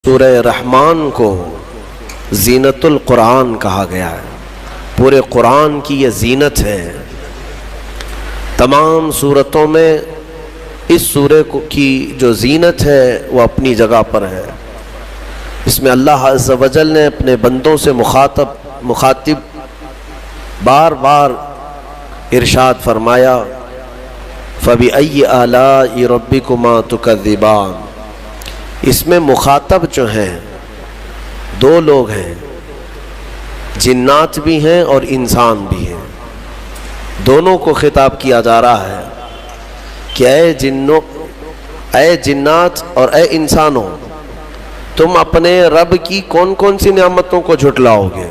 سورہ رحمان کو زینت القرآن کہا گیا ہے۔ پورے قرآن کی یہ زینت ہے۔ تمام سورتوں میں اس سورہ کی جو زینت ہے وہ اپنی جگہ پر ہے۔ اس میں اللہ عز و جل نے اپنے بندوں سے مخاطب بار بار ارشاد فرمایا فَبِأَيِّ آلَاءِ رَبِّكُمَا تُكَذِّبَانِ۔ اس میں مخاطب جو ہیں دو لوگ ہیں، جنات بھی ہیں اور انسان بھی ہیں۔ دونوں کو خطاب کیا جا رہا ہے کہ اے جنات اور اے انسانوں، تم اپنے رب کی کون کون سی نعمتوں کو جھٹلاؤ گے؟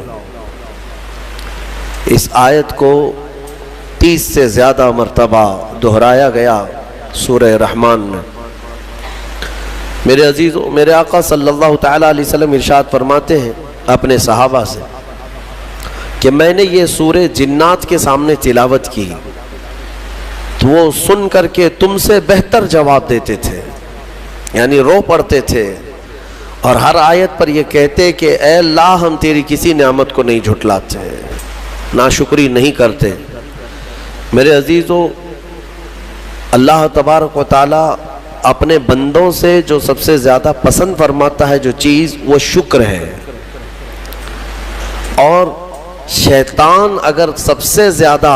اس آیت کو 30 سے زیادہ مرتبہ دہرایا گیا سورہ رحمان میں۔ میرے عزیزوں، میرے آقا صلی اللہ تعالیٰ علیہ وسلم ارشاد فرماتے ہیں اپنے صحابہ سے کہ میں نے یہ سورہ جنات کے سامنے تلاوت کی تو وہ سن کر کے تم سے بہتر جواب دیتے تھے، یعنی رو پڑتے تھے اور ہر آیت پر یہ کہتے کہ اے اللہ ہم تیری کسی نعمت کو نہیں جھٹلاتے، ناشکری نہیں کرتے۔ میرے عزیزوں، اللہ تبارک و تعالیٰ اپنے بندوں سے جو سب سے زیادہ پسند فرماتا ہے جو چیز، وہ شکر ہے۔ اور شیطان اگر سب سے زیادہ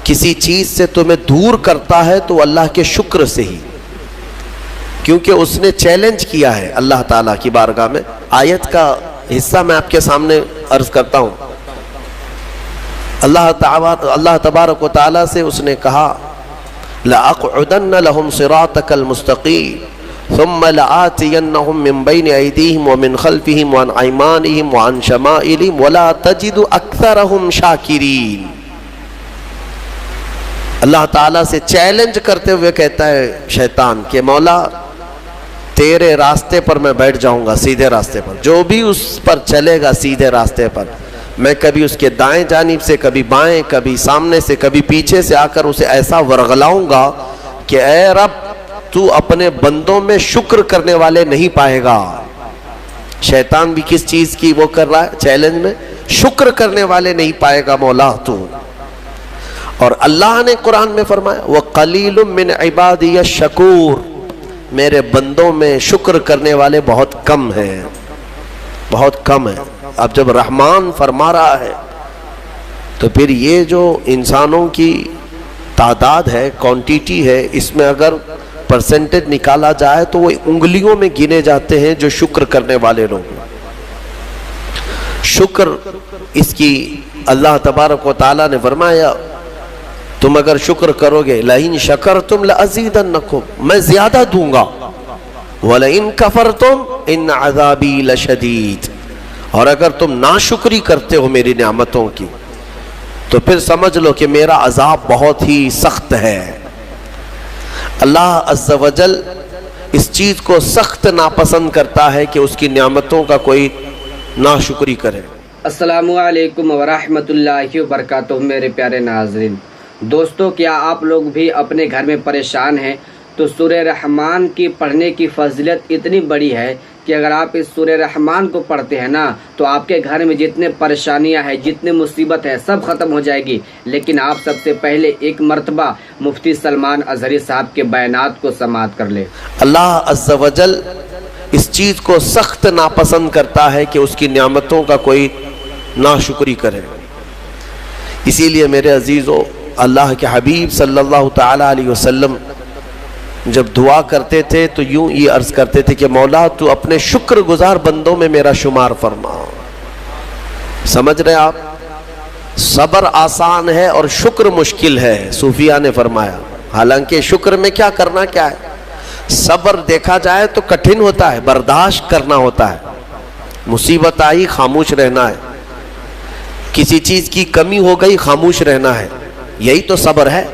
کسی چیز سے تمہیں دور کرتا ہے تو اللہ کے شکر سے ہی، کیونکہ اس نے چیلنج کیا ہے اللہ تعالیٰ کی بارگاہ میں۔ آیت کا حصہ میں آپ کے سامنے عرض کرتا ہوں۔ اللہ تبارک و تعالیٰ سے اس نے کہا لَأَقْعُدَنَّ لَهُمْ صِرَاطَكَ الْمُسْتَقِيمَ ثُمَّ لَآتِيَنَّهُمْ مِنْ بَيْنِ أَيْدِيهِمْ وَمِنْ خَلْفِهِمْ وَعَنْ أَيْمَانِهِمْ وَعَنْ شَمَائِلِهِمْ وَلَا تَجِدُ أَكْثَرَهُمْ شَاكِرِينَ۔ اللہ تعالیٰ سے چیلنج کرتے ہوئے کہتا ہے شیطان کہ مولا تیرے راستے پر میں بیٹھ جاؤں گا، سیدھے راستے پر، جو بھی اس پر چلے گا سیدھے راستے پر، میں کبھی اس کے دائیں جانب سے، کبھی بائیں، کبھی سامنے سے، کبھی پیچھے سے آ کر اسے ایسا ورغلاؤں گا کہ اے رب تو اپنے بندوں میں شکر کرنے والے نہیں پائے گا۔ شیطان بھی کس چیز کی وہ کر رہا ہے چیلنج میں؟ شکر کرنے والے نہیں پائے گا مولا تو۔ اور اللہ نے قرآن میں فرمایا وَقَلِيلٌ مِّنْ عِبَادِيَ الشَّكُورُ، میرے بندوں میں شکر کرنے والے بہت کم ہیں، بہت کم ہیں۔ اب جب رحمان فرما رہا ہے تو پھر یہ جو انسانوں کی تعداد ہے، کوانٹیٹی ہے، اس میں اگر پرسنٹیج نکالا جائے تو وہ انگلیوں میں گنے جاتے ہیں جو شکر کرنے والے لوگ۔ شکر اس کی اللہ تبارک و تعالیٰ نے فرمایا تم اگر شکر کرو گے لَإِن شَكَرْتُمْ لَأَزِيدَنَّكُمْ، میں زیادہ دوں گا، وَلَإِن كَفَرْتُمْ إِنَّ عَذَابِي لَشَدِيدٌ، اور اگر تم ناشکری کرتے ہو میری نعمتوں کی تو پھر سمجھ لو کہ میرا عذاب بہت ہی سخت ہے۔ اللہ عز و جل اس چیز کو سخت ناپسند کرتا ہے کہ اس کی نعمتوں کا کوئی ناشکری کرے۔ السلام علیکم ورحمۃ اللہ وبرکاتہ۔ میرے پیارے ناظرین دوستو، کیا آپ لوگ بھی اپنے گھر میں پریشان ہیں تو سورہ رحمان کی پڑھنے کی فضیلت اتنی بڑی ہے کہ اگر آپ اس سورہ رحمان کو پڑھتے ہیں نا تو آپ کے گھر میں جتنے پریشانیاں ہیں، جتنے مصیبت ہے، سب ختم ہو جائے گی۔ لیکن آپ سب سے پہلے ایک مرتبہ مفتی سلمان اظہری صاحب کے بیانات کو سماعت کر لیں۔ اللہ عز و جل اس چیز کو سخت ناپسند کرتا ہے کہ اس کی نعمتوں کا کوئی ناشکری کرے۔ اسی لیے میرے عزیزو، اللہ کے حبیب صلی اللہ تعالیٰ علیہ وسلم جب دعا کرتے تھے تو یوں یہ عرض کرتے تھے کہ مولا تو اپنے شکر گزار بندوں میں میرا شمار فرما۔ سمجھ رہے آپ؟ صبر آسان ہے اور شکر مشکل ہے، صوفیہ نے فرمایا۔ حالانکہ شکر میں کیا کرنا کیا ہے؟ صبر دیکھا جائے تو کٹھن ہوتا ہے، برداشت کرنا ہوتا ہے، مصیبت آئی خاموش رہنا ہے، کسی چیز کی کمی ہو گئی خاموش رہنا ہے، یہی تو صبر ہے۔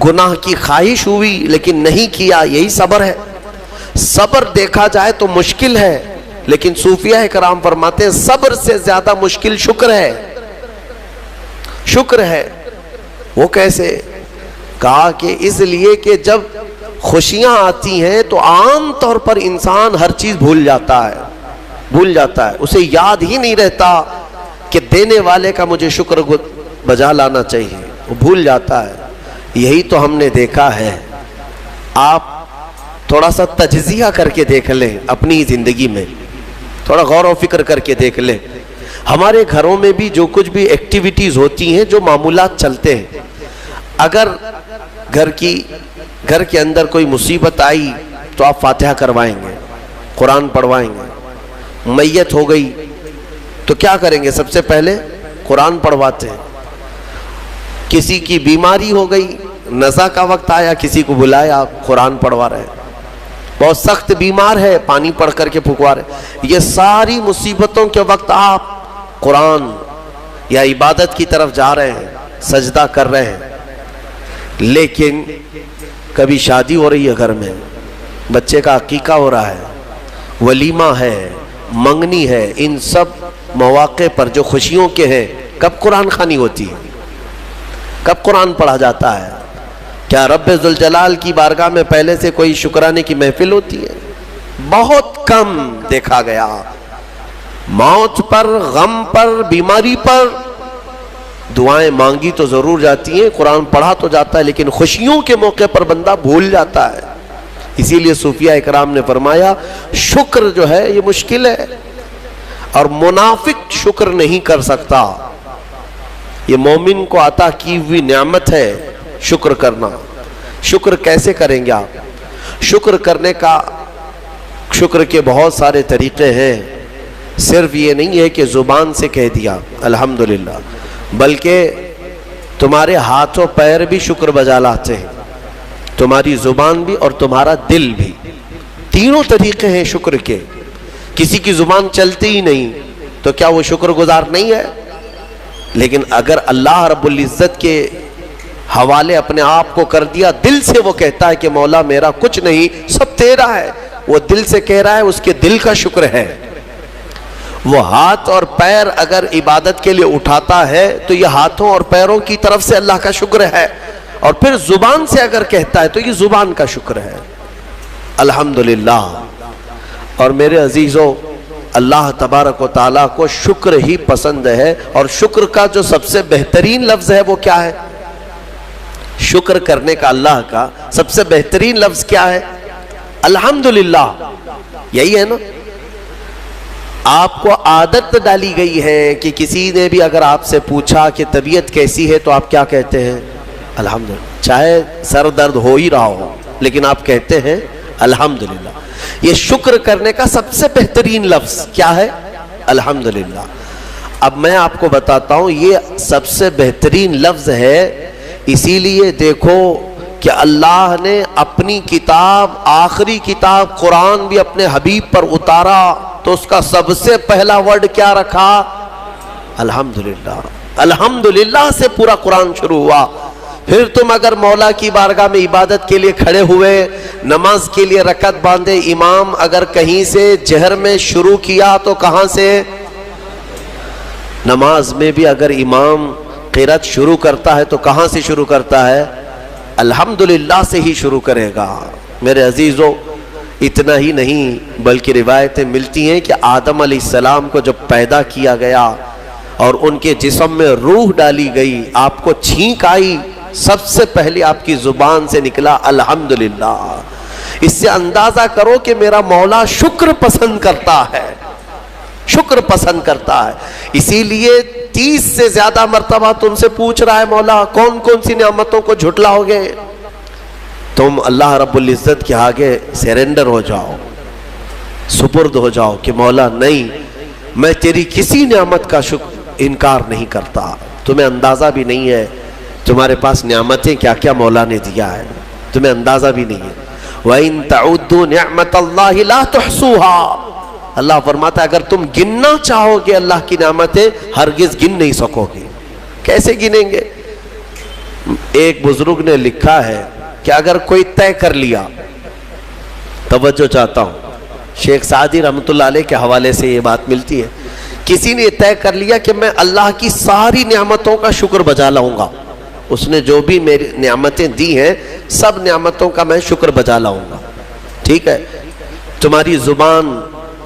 گناہ کی خواہش ہوئی لیکن نہیں کیا، یہی صبر ہے۔ صبر دیکھا جائے تو مشکل ہے، لیکن صوفیہ کرام فرماتے ہیں صبر سے زیادہ مشکل شکر ہے۔ شکر ہے وہ کیسے؟ کہا کہ اس لیے کہ جب خوشیاں آتی ہیں تو عام طور پر انسان ہر چیز بھول جاتا ہے، اسے یاد ہی نہیں رہتا کہ دینے والے کا مجھے شکر بجا لانا چاہیے، وہ بھول جاتا ہے۔ یہی تو ہم نے دیکھا ہے۔ آپ تھوڑا سا تجزیہ کر کے دیکھ لیں اپنی زندگی میں، تھوڑا غور و فکر کر کے دیکھ لیں۔ ہمارے گھروں میں بھی جو کچھ بھی ایکٹیویٹیز ہوتی ہیں، جو معمولات چلتے ہیں، اگر گھر کے اندر کوئی مصیبت آئی تو آپ فاتحہ کروائیں گے، قرآن پڑھوائیں گے۔ میت ہو گئی تو کیا کریں گے؟ سب سے پہلے قرآن پڑھواتے ہیں۔ کسی کی بیماری ہو گئی، نزا کا وقت آیا، کسی کو بلایا، قرآن پڑھوا رہے ہیں۔ بہت سخت بیمار ہے، پانی پڑھ کر کے پھکوا رہے۔ یہ ساری مصیبتوں کے وقت آپ قرآن یا عبادت کی طرف جا رہے ہیں، سجدہ کر رہے ہیں۔ لیکن کبھی شادی ہو رہی ہے گھر میں، بچے کا عقیقہ ہو رہا ہے، ولیمہ ہے، منگنی ہے، ان سب مواقع پر جو خوشیوں کے ہیں، کب قرآن خوانی ہوتی ہے؟ کب قرآن پڑھا جاتا ہے؟ کیا رب ذوالجلال کی بارگاہ میں پہلے سے کوئی شکرانے کی محفل ہوتی ہے؟ بہت کم دیکھا گیا۔ موت پر، غم پر، بیماری پر دعائیں مانگی تو ضرور جاتی ہیں، قرآن پڑھا تو جاتا ہے، لیکن خوشیوں کے موقع پر بندہ بھول جاتا ہے۔ اسی لیے صوفیہ اکرام نے فرمایا شکر جو ہے یہ مشکل ہے، اور منافق شکر نہیں کر سکتا۔ یہ مومن کو عطا کی ہوئی نعمت ہے شکر کرنا۔ شکر کیسے کریں گے آپ؟ شکر کرنے کا، شکر کے بہت سارے طریقے ہیں۔ صرف یہ نہیں ہے کہ زبان سے کہہ دیا الحمدللہ، بلکہ تمہارے ہاتھ و پیر بھی شکر بجا لاتے ہیں، تمہاری زبان بھی اور تمہارا دل بھی۔ تینوں طریقے ہیں شکر کے۔ کسی کی زبان چلتی ہی نہیں تو کیا وہ شکر گزار نہیں ہے؟ لیکن اگر اللہ رب العزت کے حوالے اپنے آپ کو کر دیا، دل سے وہ کہتا ہے کہ مولا میرا کچھ نہیں، سب تیرا ہے، وہ دل سے کہہ رہا ہے، اس کے دل کا شکر ہے۔ وہ ہاتھ اور پیر اگر عبادت کے لیے اٹھاتا ہے تو یہ ہاتھوں اور پیروں کی طرف سے اللہ کا شکر ہے، اور پھر زبان سے اگر کہتا ہے تو یہ زبان کا شکر ہے۔ الحمدللہ۔ اور میرے عزیزو، اللہ تبارک و تعالیٰ کو شکر ہی پسند ہے، اور شکر کا جو سب سے بہترین لفظ ہے وہ کیا ہے؟ شکر کرنے کا اللہ کا سب سے بہترین لفظ کیا ہے؟ الحمدللہ۔ یہی ہے نا؟ آپ کو عادت ڈالی گئی ہے کہ کسی نے بھی اگر آپ سے پوچھا کہ طبیعت کیسی ہے تو آپ کیا کہتے ہیں؟ الحمدللہ۔ چاہے سر درد ہو ہی رہا ہو لیکن آپ کہتے ہیں الحمدللہ۔ یہ شکر کرنے کا سب سے بہترین لفظ کیا ہے؟ الحمدللہ۔ اب میں آپ کو بتاتا ہوں یہ سب سے بہترین لفظ ہے، اسی لیے دیکھو کہ اللہ نے اپنی کتاب، آخری کتاب قرآن بھی اپنے حبیب پر اتارا تو اس کا سب سے پہلا ورڈ کیا رکھا؟ الحمدللہ۔ الحمدللہ سے پورا قرآن شروع ہوا۔ پھر تم اگر مولا کی بارگاہ میں عبادت کے لیے کھڑے ہوئے، نماز کے لیے رکعت باندھے، امام اگر کہیں سے جہر میں شروع کیا تو کہاں سے؟ نماز میں بھی اگر امام قرات شروع کرتا ہے تو کہاں سے شروع کرتا ہے؟ الحمدللہ سے ہی شروع کرے گا۔ میرے عزیزو، اتنا ہی نہیں بلکہ روایتیں ملتی ہیں کہ آدم علیہ السلام کو جب پیدا کیا گیا اور ان کے جسم میں روح ڈالی گئی، آپ کو چھینک آئی، سب سے پہلے آپ کی زبان سے نکلا الحمدللہ۔ اس سے اندازہ کرو کہ میرا مولا شکر پسند کرتا ہے، شکر پسند کرتا ہے۔ اسی لیے 30 سے زیادہ مرتبہ تم سے پوچھ رہا ہے مولا کون کون سی نعمتوں کو جھٹلاؤ گے؟ تم اللہ رب العزت کے آگے سیرنڈر ہو جاؤ، سپرد ہو جاؤ کہ مولا نہیں، میں تیری کسی نعمت کا انکار نہیں کرتا۔ تمہیں اندازہ بھی نہیں ہے تمہارے پاس نعمتیں کیا کیا مولا نے دیا ہے، تمہیں اندازہ بھی نہیں ہے۔ وَإِن تَعُدُّوا نِعْمَةَ اللَّهِ لَا تُحْصُوهَا۔ اللہ فرماتا ہے اگر تم گننا چاہو گے اللہ کی نعمتیں، ہرگز گن نہیں سکو گے۔ کیسے گنیں گے؟ ایک بزرگ نے لکھا ہے کہ اگر کوئی طے کر لیا، توجہ چاہتا ہوں، شیخ سعدی رحمۃ اللہ علیہ کے حوالے سے یہ بات ملتی ہے، کسی نے طے کر لیا کہ میں اللہ کی ساری نعمتوں کا شکر بجا لاؤں گا، اس نے جو بھی میری نعمتیں دی ہیں سب نعمتوں کا میں شکر بجا لاؤں گا. ٹھیک ہے, تمہاری زبان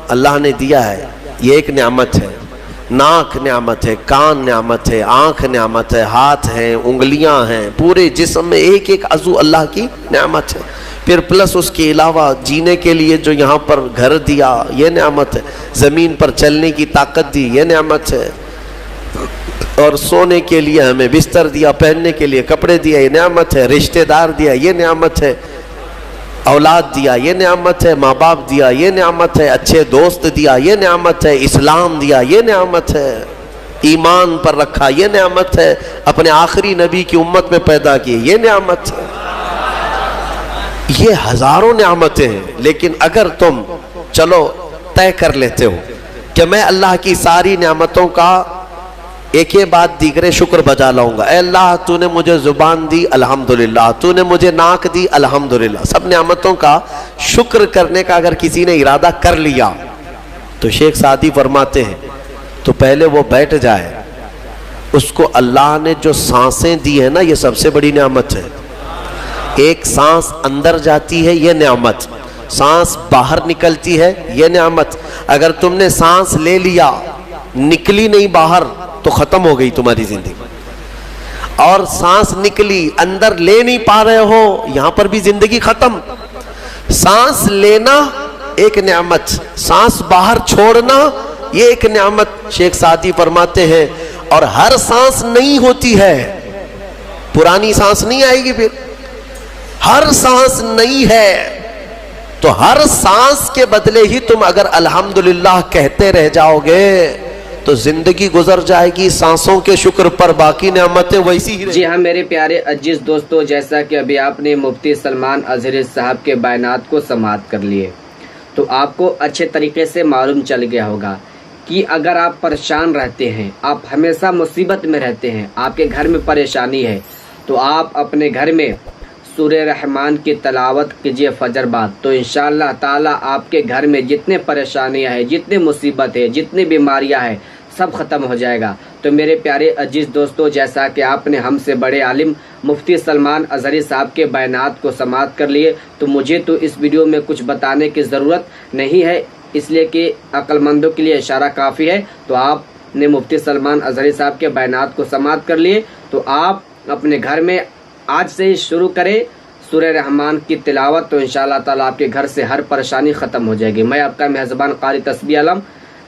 اللہ نے دیا ہے, یہ ایک نعمت ہے. ناک نعمت ہے, کان نعمت ہے, آنکھ نعمت ہے, ہاتھ ہیں, انگلیاں ہیں, پورے جسم میں ایک ایک عضو اللہ کی نعمت ہے. پھر پلس اس کے علاوہ جینے کے لیے جو یہاں پر گھر دیا یہ نعمت ہے, زمین پر چلنے کی طاقت دی یہ نعمت ہے, اور سونے کے لیے ہمیں بستر دیا, پہننے کے لیے کپڑے دیا یہ نعمت ہے, رشتہ دار دیا یہ نعمت ہے, اولاد دیا یہ نعمت ہے, ماں باپ دیا یہ نعمت ہے, اچھے دوست دیا یہ نعمت ہے, اسلام دیا یہ نعمت ہے, ایمان پر رکھا یہ نعمت ہے, اپنے آخری نبی کی امت میں پیدا کی یہ نعمت ہے. یہ ہزاروں نعمتیں ہیں. لیکن اگر تم چلو طے کر لیتے ہو کہ میں اللہ کی ساری نعمتوں کا ایک ہی بات دیگرے شکر بجا لاؤں گا, اے اللہ تو نے مجھے زبان دی الحمدللہ, تو نے مجھے ناک دی الحمدللہ, سب نعمتوں کا شکر کرنے کا اگر کسی نے ارادہ کر لیا تو شیخ سعدی فرماتے ہیں تو پہلے وہ بیٹھ جائے, اس کو اللہ نے جو سانسیں دی ہیں نا یہ سب سے بڑی نعمت ہے. ایک سانس اندر جاتی ہے یہ نعمت, سانس باہر نکلتی ہے یہ نعمت. اگر تم نے سانس لے لیا نکلی نہیں باہر تو ختم ہو گئی تمہاری زندگی, اور سانس نکلی اندر لے نہیں پا رہے ہو یہاں پر بھی زندگی ختم. سانس لینا ایک نعمت, سانس باہر چھوڑنا یہ ایک نعمت. شیخ سعدی فرماتے ہیں اور ہر سانس نہیں ہوتی ہے, پرانی سانس نہیں آئے گی, پھر ہر سانس نہیں ہے, تو ہر سانس کے بدلے ہی تم اگر الحمدللہ کہتے رہ جاؤ گے تو زندگی گزر جائے گی سانسوں کے شکر پر, باقی نعمتیں ویسی ہی. جی ہاں میرے پیارے عزیز دوستو, جیسا کہ ابھی آپ نے مفتی سلمان اظہری صاحب کے بیانات کو سماعت کر لیے تو آپ کو اچھے طریقے سے معلوم چل گیا ہوگا کہ اگر آپ پریشان رہتے ہیں, آپ ہمیشہ مصیبت میں رہتے ہیں, آپ کے گھر میں پریشانی ہے, تو آپ اپنے گھر میں سورہ رحمان کی تلاوت کیجئے فجر بعد, تو انشاءاللہ تعالی آپ کے گھر میں جتنے پریشانیاں ہیں, جتنے مصیبت ہے, جتنی بیماریاں ہیں, سب ختم ہو جائے گا. تو میرے پیارے عزیز دوستو, جیسا کہ آپ نے ہم سے بڑے عالم مفتی سلمان اظہری صاحب کے بیانات کو سماعت کر لیے, تو مجھے تو اس ویڈیو میں کچھ بتانے کی ضرورت نہیں ہے, اس لیے کہ عقل مندوں کے لیے اشارہ کافی ہے. تو آپ نے مفتی سلمان اظہری صاحب کے بیانات کو سماعت کر لیے, تو آپ اپنے گھر میں آج سے ہی شروع کریں سورہ رحمان کی تلاوت, تو انشاءاللہ تعالیٰ آپ کے گھر سے ہر پریشانی ختم ہو جائے گی. میں آپ کا میزبان قاری تسبیح عالم.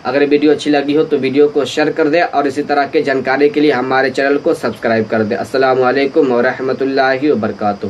اگر ویڈیو اچھی لگی ہو تو ویڈیو کو شیئر کر دیں, اور اسی طرح کے جانکاری کے لیے ہمارے چینل کو سبسکرائب کر دیں. السلام علیکم ورحمۃ اللہ وبرکاتہ.